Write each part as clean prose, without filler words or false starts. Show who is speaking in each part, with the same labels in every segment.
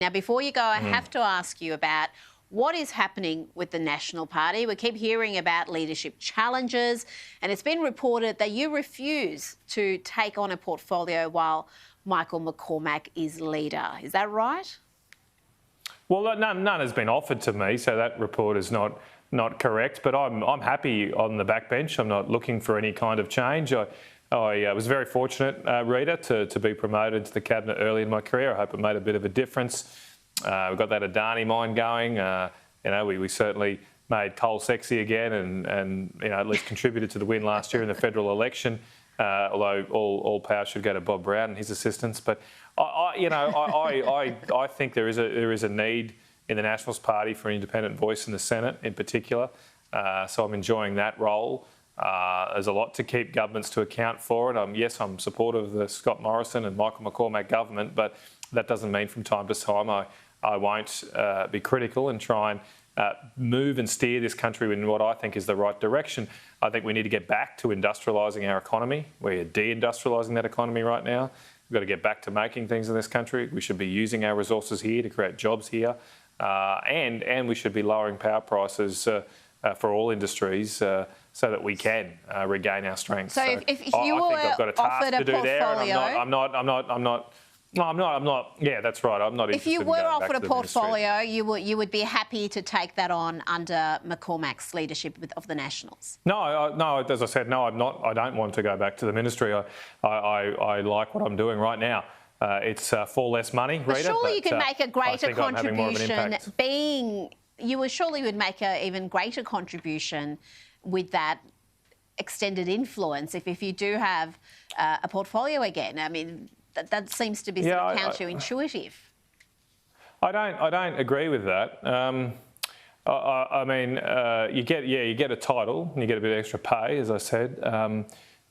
Speaker 1: Now, before you go, I have to ask you about what is happening with the National Party. We keep hearing about leadership challenges, and it's been reported that you refuse to take on a portfolio while Michael McCormack is leader. Is that right?
Speaker 2: Well, none has been offered to me, so that report is not correct. But I'm happy on the backbench. I'm not looking for any kind of change. I was very fortunate, Rita, to be promoted to the cabinet early in my career. I hope it made a bit of a difference. We've got that Adani mine going. We certainly made coal sexy again, and at least contributed to the win last year in the federal election. Although all power should go to Bob Brown and his assistants. But I think there is a need in the Nationals Party for an independent voice in the Senate, in particular. So I'm enjoying that role. There's a lot to keep governments to account for, and yes, I'm supportive of the Scott Morrison and Michael McCormack government, but that doesn't mean from time to time I won't be critical and try and move and steer this country in what I think is the right direction. I think we need to get back to industrialising our economy. We're deindustrialising that economy right now. We've got to get back to making things in this country. We should be using our resources here to create jobs here, and we should be lowering power prices for all industries so that we can regain our strength.
Speaker 1: So if you were offered a portfolio, I'm not. Yeah, that's right. I'm not interested.
Speaker 2: If
Speaker 1: you were offered a portfolio, you would be happy to take that on under McCormack's leadership of the Nationals.
Speaker 2: No. As I said, no, I'm not. I don't want to go back to the ministry. I like what I'm doing right now. It's for less money, Rita.
Speaker 1: Surely you can make a greater contribution. Surely would make an even greater contribution with that extended influence if you do have a portfolio again. I mean, that seems to be sort of counterintuitive. I
Speaker 2: don't agree with that. You get a title and you get a bit of extra pay, as I said.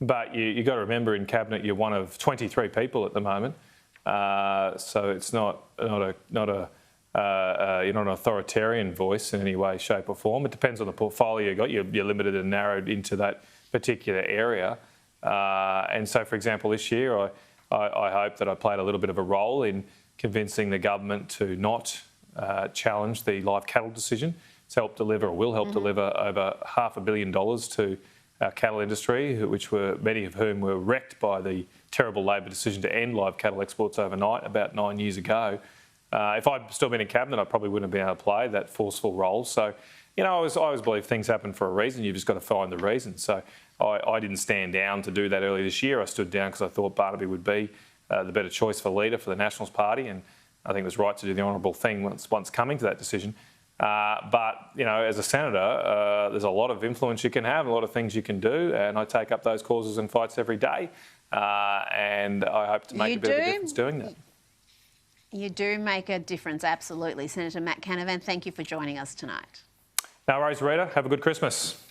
Speaker 2: But you got to remember, in cabinet you're one of 23 people at the moment, so it's not an authoritarian voice in any way, shape or form. It depends on the portfolio you got. You're limited and narrowed into that particular area. And so, for example, this year I hope that I played a little bit of a role in convincing the government to not challenge the live cattle decision. It's helped deliver, or will help deliver, over $500 million to our cattle industry, many of whom were wrecked by the terrible Labor decision to end live cattle exports overnight about 9 years ago. If I'd still been in cabinet, I probably wouldn't have been able to play that forceful role. So, I always believe things happen for a reason. You've just got to find the reason. So I didn't stand down to do that earlier this year. I stood down because I thought Barnaby would be the better choice for leader for the Nationals Party, and I think it was right to do the honourable thing once coming to that decision. But as a senator, there's a lot of influence you can have, a lot of things you can do, and I take up those causes and fights every day. And I hope to make a bit of a difference doing that.
Speaker 1: You do make a difference, absolutely. Senator Matt Canavan, thank you for joining us tonight.
Speaker 2: No worries, Rita. Have a good Christmas.